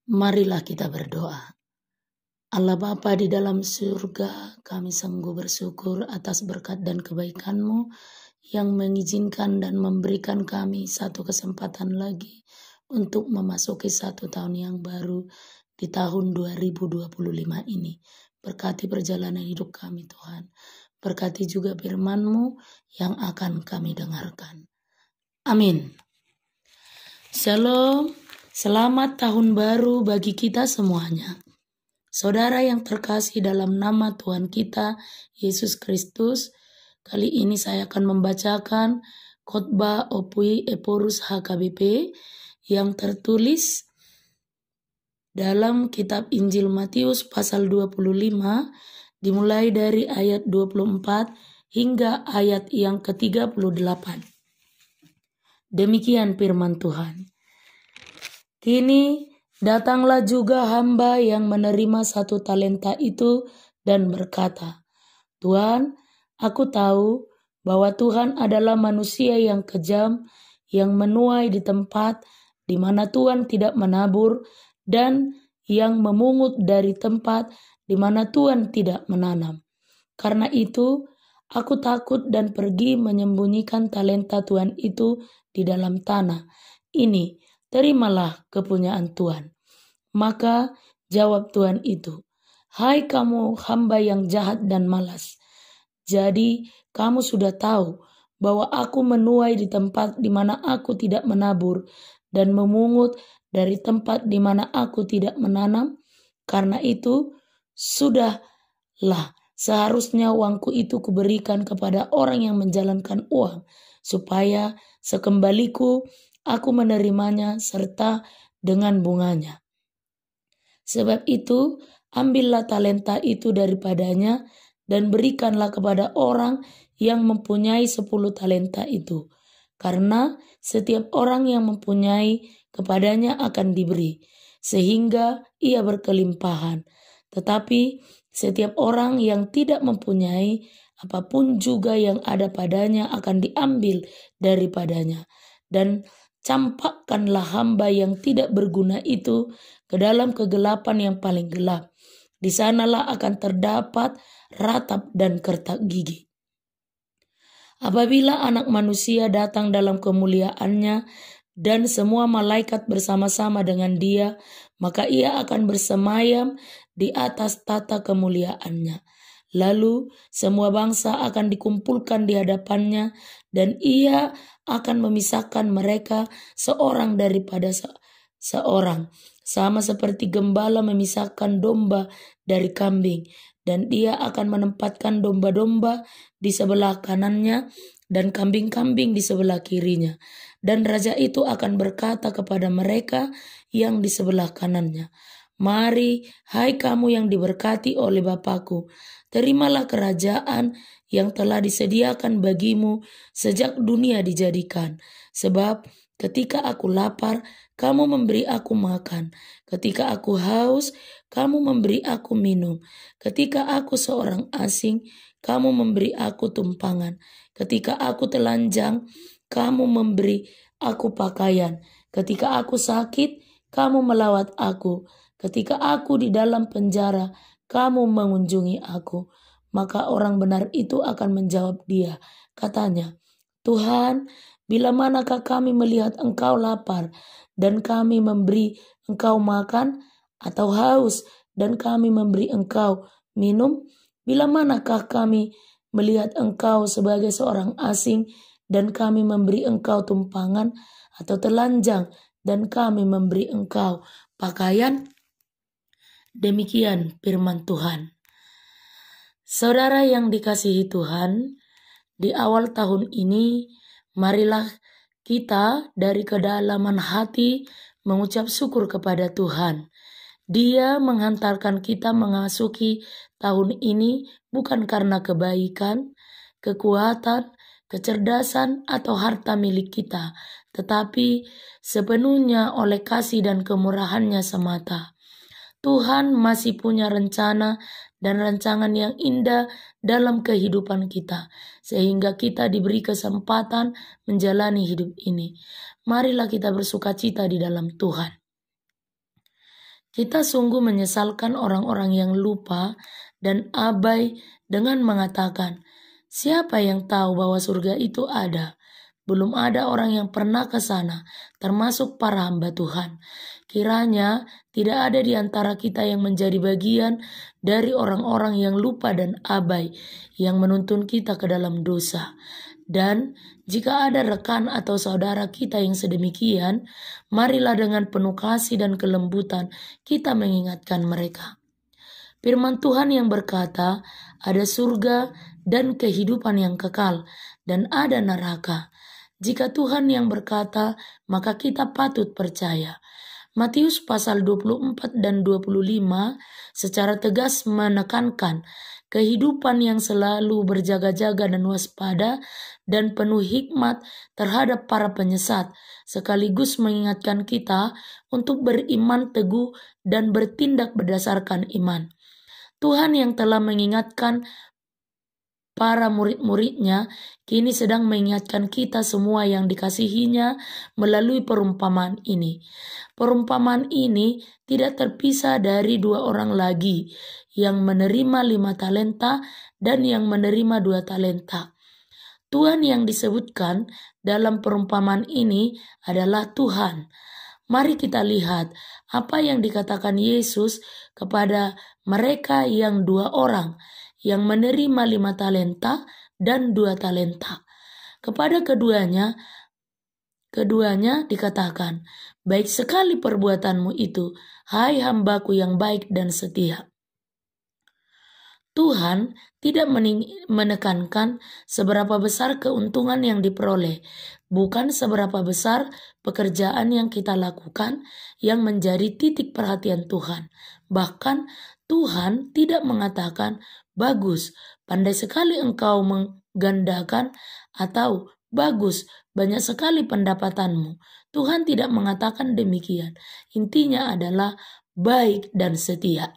Marilah kita berdoa. Allah Bapa di dalam surga, kami sungguh bersyukur atas berkat dan kebaikan-Mu yang mengizinkan dan memberikan kami satu kesempatan lagi untuk memasuki satu tahun yang baru di tahun 2025 ini. Berkati perjalanan hidup kami Tuhan. Berkati juga firman-Mu yang akan kami dengarkan. Amin. Shalom. Selamat tahun baru bagi kita semuanya. Saudara yang terkasih dalam nama Tuhan kita, Yesus Kristus, kali ini saya akan membacakan khotbah Opui Eporus HKBP yang tertulis dalam kitab Injil Matius pasal 25, dimulai dari ayat 24 hingga ayat yang ke-38. Demikian firman Tuhan. Kini datanglah juga hamba yang menerima 1 talenta itu dan berkata, Tuhan, aku tahu bahwa Tuhan adalah manusia yang kejam, yang menuai di tempat di mana Tuhan tidak menabur, dan yang memungut dari tempat di mana Tuhan tidak menanam. Karena itu, aku takut dan pergi menyembunyikan talenta Tuhan itu di dalam tanah. Ini, terimalah kepunyaan Tuhan. Maka jawab Tuhan itu, hai kamu hamba yang jahat dan malas. Jadi kamu sudah tahu bahwa aku menuai di tempat di mana aku tidak menabur dan memungut dari tempat di mana aku tidak menanam. Karena itu sudahlah seharusnya uangku itu kuberikan kepada orang yang menjalankan uang, supaya sekembaliku aku menerimanya serta dengan bunganya. Sebab itu, ambillah talenta itu daripadanya dan berikanlah kepada orang yang mempunyai 10 talenta itu. Karena setiap orang yang mempunyai kepadanya akan diberi, sehingga ia berkelimpahan. Tetapi setiap orang yang tidak mempunyai, apapun juga yang ada padanya akan diambil daripadanya. Dan campakkanlah hamba yang tidak berguna itu ke dalam kegelapan yang paling gelap. Di sanalah akan terdapat ratap dan kertak gigi. Apabila Anak Manusia datang dalam kemuliaannya dan semua malaikat bersama-sama dengan Dia, maka Ia akan bersemayam di atas tata kemuliaannya. Lalu semua bangsa akan dikumpulkan di hadapannya dan Ia akan memisahkan mereka seorang daripada seorang, sama seperti gembala memisahkan domba dari kambing, dan Dia akan menempatkan domba-domba di sebelah kanannya dan kambing-kambing di sebelah kirinya. Dan raja itu akan berkata kepada mereka yang di sebelah kanannya, mari, hai kamu yang diberkati oleh Bapakku, terimalah kerajaan yang telah disediakan bagimu sejak dunia dijadikan. Sebab ketika aku lapar, kamu memberi aku makan. Ketika aku haus, kamu memberi aku minum. Ketika aku seorang asing, kamu memberi aku tumpangan. Ketika aku telanjang, kamu memberi aku pakaian. Ketika aku sakit, kamu melawat aku. Ketika aku di dalam penjara, kamu mengunjungi aku. Maka orang benar itu akan menjawab dia. Katanya, Tuhan, bila manakah kami melihat engkau lapar dan kami memberi engkau makan, atau haus dan kami memberi engkau minum? Bila manakah kami melihat engkau sebagai seorang asing dan kami memberi engkau tumpangan, atau telanjang dan kami memberi engkau pakaian? Demikian firman Tuhan. Saudara yang dikasihi Tuhan, di awal tahun ini, marilah kita dari kedalaman hati mengucap syukur kepada Tuhan. Dia menghantarkan kita memasuki tahun ini bukan karena kebaikan, kekuatan, kecerdasan, atau harta milik kita, tetapi sepenuhnya oleh kasih dan kemurahan-Nya semata. Tuhan masih punya rencana dan rancangan yang indah dalam kehidupan kita, sehingga kita diberi kesempatan menjalani hidup ini. Marilah kita bersukacita di dalam Tuhan. Kita sungguh menyesalkan orang-orang yang lupa dan abai dengan mengatakan, siapa yang tahu bahwa surga itu ada? Belum ada orang yang pernah ke sana, termasuk para hamba Tuhan. Kiranya tidak ada di antara kita yang menjadi bagian dari orang-orang yang lupa dan abai, yang menuntun kita ke dalam dosa. Dan jika ada rekan atau saudara kita yang sedemikian, marilah dengan penuh kasih dan kelembutan kita mengingatkan mereka. Firman Tuhan yang berkata, ada surga dan kehidupan yang kekal, dan ada neraka. Jika Tuhan yang berkata, maka kita patut percaya. Matius pasal 24 dan 25 secara tegas menekankan kehidupan yang selalu berjaga-jaga dan waspada dan penuh hikmat terhadap para penyesat, sekaligus mengingatkan kita untuk beriman teguh dan bertindak berdasarkan iman. Tuhan yang telah mengingatkan para murid-muridnya kini sedang mengingatkan kita semua yang dikasihinya melalui perumpamaan ini. Perumpamaan ini tidak terpisah dari dua orang lagi yang menerima 5 talenta dan yang menerima 2 talenta. Tuhan yang disebutkan dalam perumpamaan ini adalah Tuhan. Mari kita lihat apa yang dikatakan Yesus kepada mereka yang 2 orang yang menerima 5 talenta dan 2 talenta. Kepada keduanya dikatakan, baik sekali perbuatanmu itu, hai hambaku yang baik dan setia. Tuhan tidak menekankan seberapa besar keuntungan yang diperoleh, bukan seberapa besar pekerjaan yang kita lakukan yang menjadi titik perhatian Tuhan. Bahkan Tuhan tidak mengatakan, bagus, pandai sekali engkau menggandakan, atau bagus, banyak sekali pendapatanmu. Tuhan tidak mengatakan demikian. Intinya adalah baik dan setia.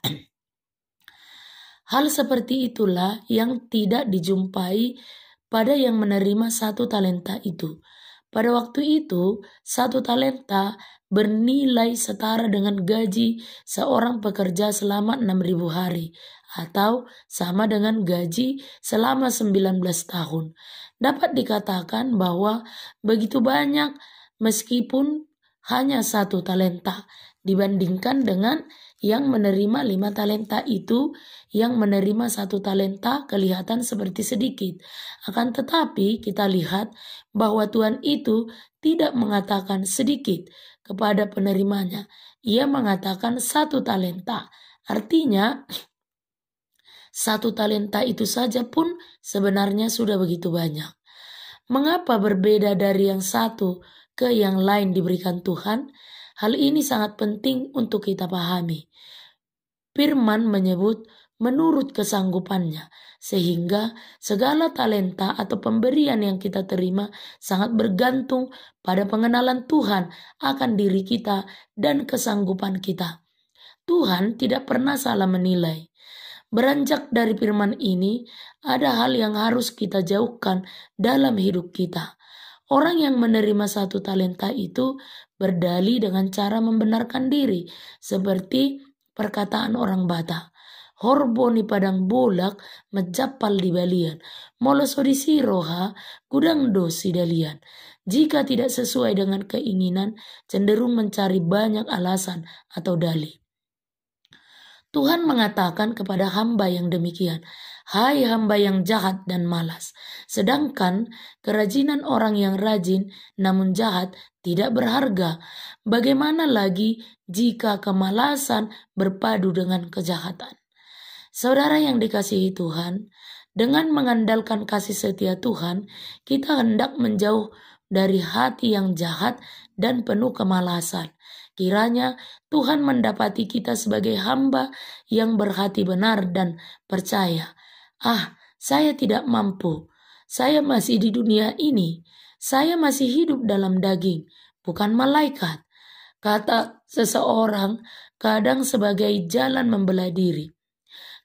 Hal seperti itulah yang tidak dijumpai pada yang menerima 1 talenta itu. Pada waktu itu, 1 talenta bernilai setara dengan gaji seorang pekerja selama 6.000 hari, atau sama dengan gaji selama 19 tahun. Dapat dikatakan bahwa begitu banyak meskipun hanya 1 talenta dibandingkan dengan yang menerima 5 talenta itu. Yang menerima 1 talenta kelihatan seperti sedikit. Akan tetapi kita lihat bahwa Tuhan itu tidak mengatakan sedikit kepada penerimanya. Ia mengatakan 1 talenta. Artinya 1 talenta itu saja pun sebenarnya sudah begitu banyak. Mengapa berbeda dari yang satu ke yang lain diberikan Tuhan? Hal ini sangat penting untuk kita pahami. Firman menyebut menurut kesanggupannya, sehingga segala talenta atau pemberian yang kita terima sangat bergantung pada pengenalan Tuhan akan diri kita dan kesanggupan kita. Tuhan tidak pernah salah menilai. Beranjak dari firman ini, ada hal yang harus kita jauhkan dalam hidup kita. Orang yang menerima 1 talenta itu berdalih dengan cara membenarkan diri, seperti perkataan orang Batak. Horbo ni padang bolak menjapal di balian, moloso di siroha gudang dosi dalian. Jika tidak sesuai dengan keinginan, cenderung mencari banyak alasan atau dalih. Tuhan mengatakan kepada hamba yang demikian, hai hamba yang jahat dan malas. Sedangkan kerajinan orang yang rajin namun jahat tidak berharga. Bagaimana lagi jika kemalasan berpadu dengan kejahatan? Saudara yang dikasihi Tuhan, dengan mengandalkan kasih setia Tuhan, kita hendak menjauh dari hati yang jahat dan penuh kemalasan. Kiranya Tuhan mendapati kita sebagai hamba yang berhati benar dan percaya. Saya tidak mampu. Saya masih di dunia ini. Saya masih hidup dalam daging, bukan malaikat. Kata seseorang kadang sebagai jalan membela diri.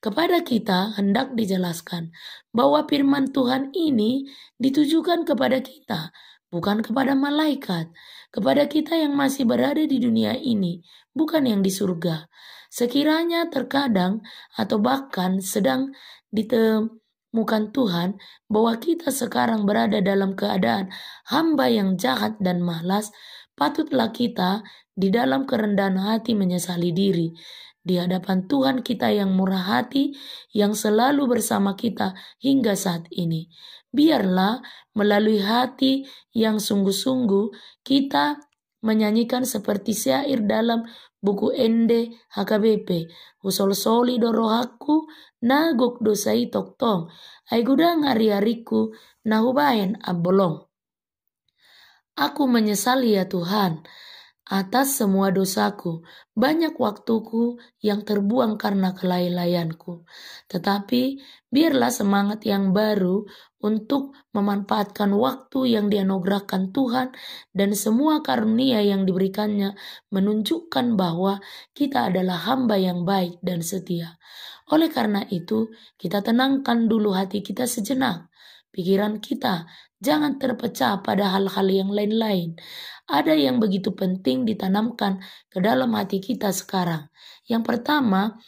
Kepada kita hendak dijelaskan bahwa firman Tuhan ini ditujukan kepada kita, bukan kepada malaikat, kepada kita yang masih berada di dunia ini, bukan yang di surga. Sekiranya terkadang atau bahkan sedang ditemukan Tuhan bahwa kita sekarang berada dalam keadaan hamba yang jahat dan malas, patutlah kita di dalam kerendahan hati menyesali diri di hadapan Tuhan kita yang murah hati, yang selalu bersama kita hingga saat ini. Biarlah melalui hati yang sungguh-sungguh kita menyanyikan seperti syair dalam buku Ende HKBP. Usol soli dorohaku nagok dosai toktong. Ai gudang hari-hariku nahubayan abolong. Aku menyesali ya Tuhan atas semua dosaku, banyak waktuku yang terbuang karena kelalaianku. Tetapi biarlah semangat yang baru untuk memanfaatkan waktu yang dianugerahkan Tuhan dan semua karunia yang diberikannya menunjukkan bahwa kita adalah hamba yang baik dan setia. Oleh karena itu, kita tenangkan dulu hati kita sejenak. Pikiran kita jangan terpecah pada hal-hal yang lain-lain. Ada yang begitu penting ditanamkan ke dalam hati kita sekarang. Yang pertama,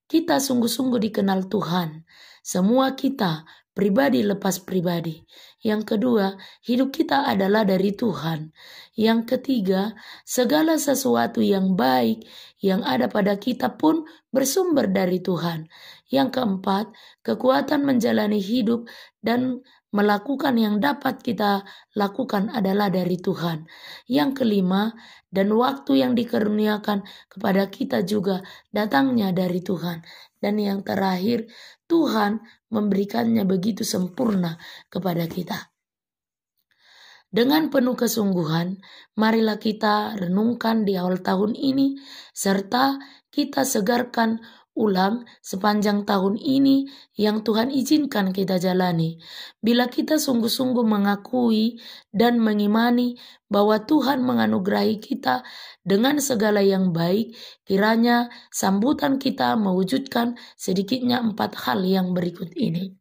kita sungguh-sungguh dikenal Tuhan. Semua kita, pribadi lepas pribadi. Yang kedua, hidup kita adalah dari Tuhan. Yang ketiga, segala sesuatu yang baik yang ada pada kita pun bersumber dari Tuhan. Yang keempat, kekuatan menjalani hidup dan melakukan yang dapat kita lakukan adalah dari Tuhan. Yang kelima, dan waktu yang dikaruniakan kepada kita juga datangnya dari Tuhan. Dan yang terakhir, Tuhan memberikannya begitu sempurna kepada kita. Dengan penuh kesungguhan, marilah kita renungkan di awal tahun ini, serta kita segarkan ulang sepanjang tahun ini yang Tuhan izinkan kita jalani. Bila kita sungguh-sungguh mengakui dan mengimani bahwa Tuhan menganugerahi kita dengan segala yang baik, kiranya sambutan kita mewujudkan sedikitnya 4 hal yang berikut ini.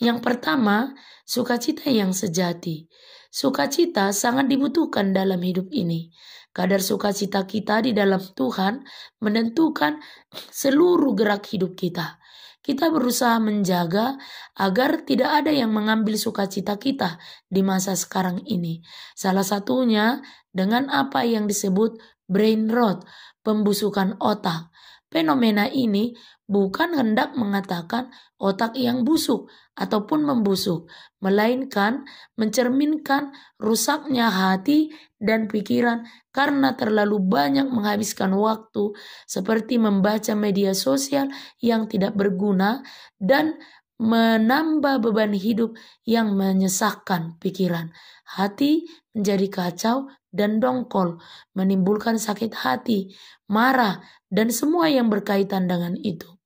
Yang pertama, sukacita yang sejati. Sukacita sangat dibutuhkan dalam hidup ini. Kadar sukacita kita di dalam Tuhan menentukan seluruh gerak hidup kita. Kita berusaha menjaga agar tidak ada yang mengambil sukacita kita di masa sekarang ini. Salah satunya dengan apa yang disebut brain rot, pembusukan otak. Fenomena ini bukan hendak mengatakan otak yang busuk ataupun membusuk, melainkan mencerminkan rusaknya hati dan pikiran karena terlalu banyak menghabiskan waktu seperti membaca media sosial yang tidak berguna dan menambah beban hidup yang menyesakkan pikiran. Hati menjadi kacau dan dongkol, menimbulkan sakit hati, marah, dan semua yang berkaitan dengan itu.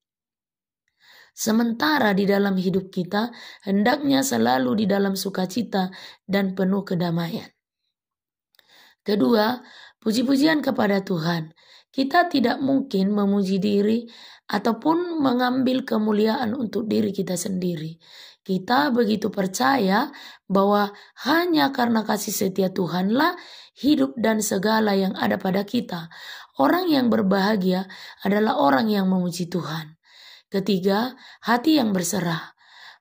Sementara di dalam hidup kita, hendaknya selalu di dalam sukacita dan penuh kedamaian. Kedua, puji-pujian kepada Tuhan. Kita tidak mungkin memuji diri ataupun mengambil kemuliaan untuk diri kita sendiri. Kita begitu percaya bahwa hanya karena kasih setia Tuhanlah hidup dan segala yang ada pada kita. Orang yang berbahagia adalah orang yang memuji Tuhan. Ketiga, hati yang berserah.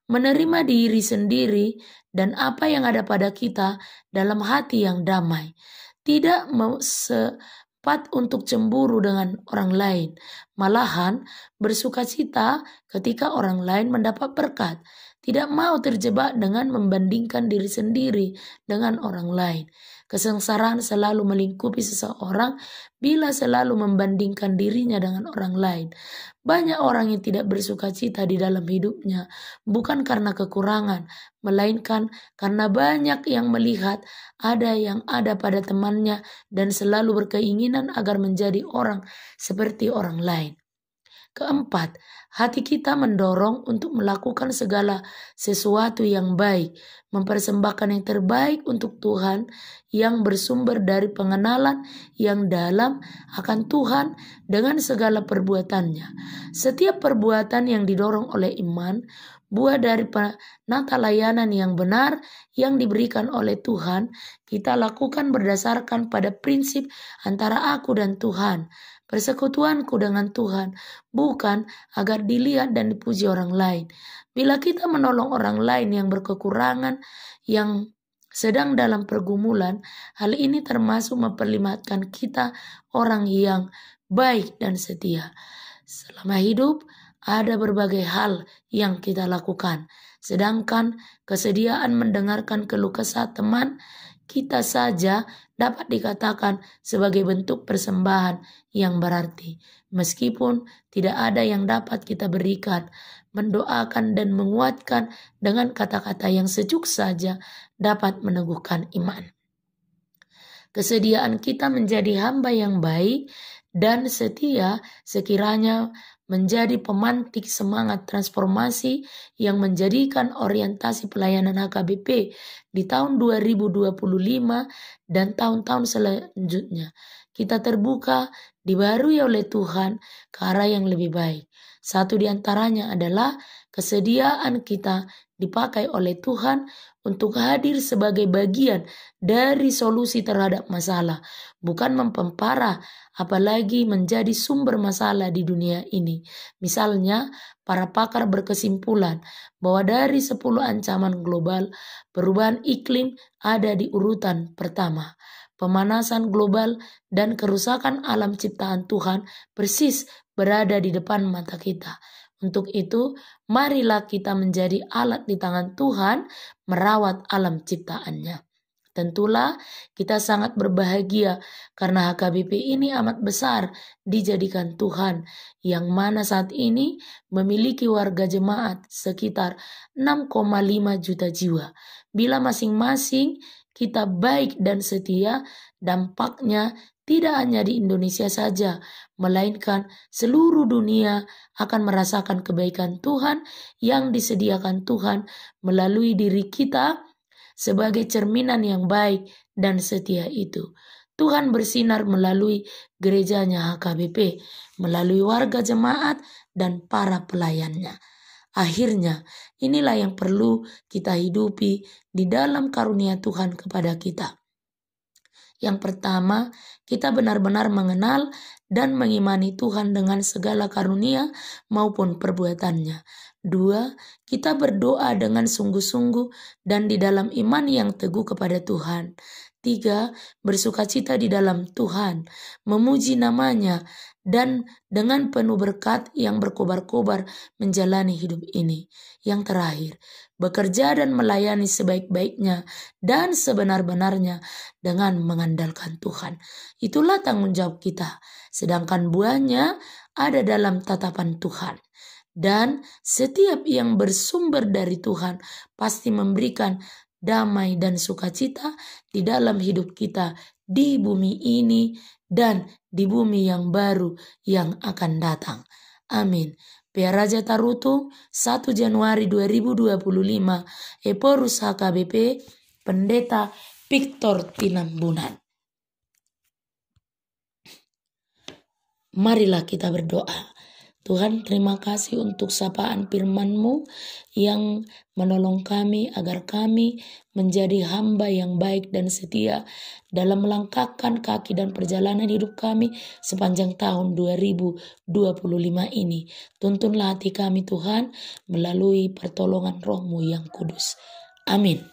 Menerima diri sendiri dan apa yang ada pada kita dalam hati yang damai. Tidak sempat untuk cemburu dengan orang lain. Malahan bersukacita ketika orang lain mendapat berkat. Tidak mau terjebak dengan membandingkan diri sendiri dengan orang lain. Kesengsaraan selalu melingkupi seseorang bila selalu membandingkan dirinya dengan orang lain. Banyak orang yang tidak bersukacita di dalam hidupnya, bukan karena kekurangan, melainkan karena banyak yang melihat ada yang ada pada temannya dan selalu berkeinginan agar menjadi orang seperti orang lain. Keempat, hati kita mendorong untuk melakukan segala sesuatu yang baik, mempersembahkan yang terbaik untuk Tuhan yang bersumber dari pengenalan yang dalam akan Tuhan dengan segala perbuatannya. Setiap perbuatan yang didorong oleh iman buah dari penata layanan yang benar yang diberikan oleh Tuhan, kita lakukan berdasarkan pada prinsip antara aku dan Tuhan, persekutuanku dengan Tuhan, bukan agar dilihat dan dipuji orang lain. Bila kita menolong orang lain yang berkekurangan, yang sedang dalam pergumulan, hal ini termasuk memperlihatkan kita orang yang baik dan setia. Selama hidup, ada berbagai hal yang kita lakukan. Sedangkan kesediaan mendengarkan keluh kesah teman kita saja dapat dikatakan sebagai bentuk persembahan yang berarti. Meskipun tidak ada yang dapat kita berikan, mendoakan dan menguatkan dengan kata-kata yang sejuk saja dapat meneguhkan iman. Kesediaan kita menjadi hamba yang baik dan setia sekiranya menjadi pemantik semangat transformasi yang menjadikan orientasi pelayanan HKBP di tahun 2025 dan tahun-tahun selanjutnya. Kita terbuka, dibarui oleh Tuhan ke arah yang lebih baik. Satu di antaranya adalah kesediaan kita dipakai oleh Tuhan untuk hadir sebagai bagian dari solusi terhadap masalah, bukan memperparah apalagi menjadi sumber masalah di dunia ini. Misalnya, para pakar berkesimpulan bahwa dari 10 ancaman global, perubahan iklim ada di urutan pertama. Pemanasan global dan kerusakan alam ciptaan Tuhan persis berada di depan mata kita. Untuk itu, marilah kita menjadi alat di tangan Tuhan merawat alam ciptaannya. Tentulah kita sangat berbahagia karena HKBP ini amat besar dijadikan Tuhan, yang mana saat ini memiliki warga jemaat sekitar 6,5 juta jiwa. Bila masing-masing kita baik dan setia, dampaknya tidak hanya di Indonesia saja, melainkan seluruh dunia akan merasakan kebaikan Tuhan yang disediakan Tuhan melalui diri kita sebagai cerminan yang baik dan setia itu. Tuhan bersinar melalui gerejanya HKBP, melalui warga jemaat dan para pelayannya. Akhirnya, inilah yang perlu kita hidupi di dalam karunia Tuhan kepada kita. Yang pertama, kita benar-benar mengenal dan mengimani Tuhan dengan segala karunia maupun perbuatannya. 2, kita berdoa dengan sungguh-sungguh dan di dalam iman yang teguh kepada Tuhan. 3, bersukacita di dalam Tuhan, memuji namanya, dan dengan penuh berkat yang berkobar-kobar menjalani hidup ini. Yang terakhir, bekerja dan melayani sebaik-baiknya dan sebenar-benarnya dengan mengandalkan Tuhan. Itulah tanggung jawab kita, sedangkan buahnya ada dalam tatapan Tuhan. Dan setiap yang bersumber dari Tuhan pasti memberikan damai dan sukacita di dalam hidup kita di bumi ini dan di bumi yang baru yang akan datang. Amin. Pia Raja Tarutung, 1 Januari 2025, Eporus HKBP, Pendeta Victor Tinambunan. Marilah kita berdoa. Tuhan, terima kasih untuk sapaan firman-Mu yang menolong kami agar kami menjadi hamba yang baik dan setia dalam melangkahkan kaki dan perjalanan hidup kami sepanjang tahun 2025 ini. Tuntunlah hati kami Tuhan melalui pertolongan Roh-Mu yang kudus. Amin.